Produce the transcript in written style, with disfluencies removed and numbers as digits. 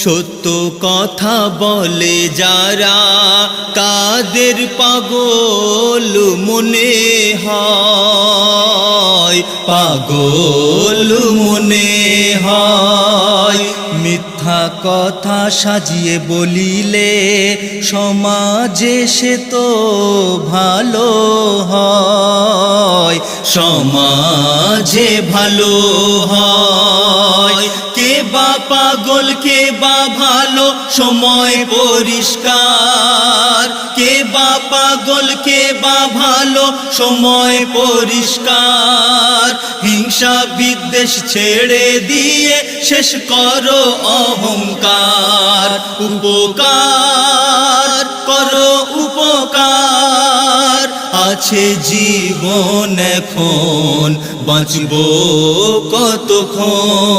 সত্য কথা বলে যারা কাদের পাগল মনে হয়, পাগল মনে হয়। মিথ্যা কথা সাজিয়ে বলিলে সমাজে সে তো ভালো হয়, সমাজে ভালো হয়। কে বা পাগল কে বা ভালো সময় পরিষ্কার, কে বা পাগল কে বা ভালো সময় পরিষ্কার। হিংসা বিদ্বেষ ছেড়ে দিয়ে শেষ করো অহংকার, উপকার করো উপকার। আছে জীবন এখন বাঁচবো কতক্ষণ।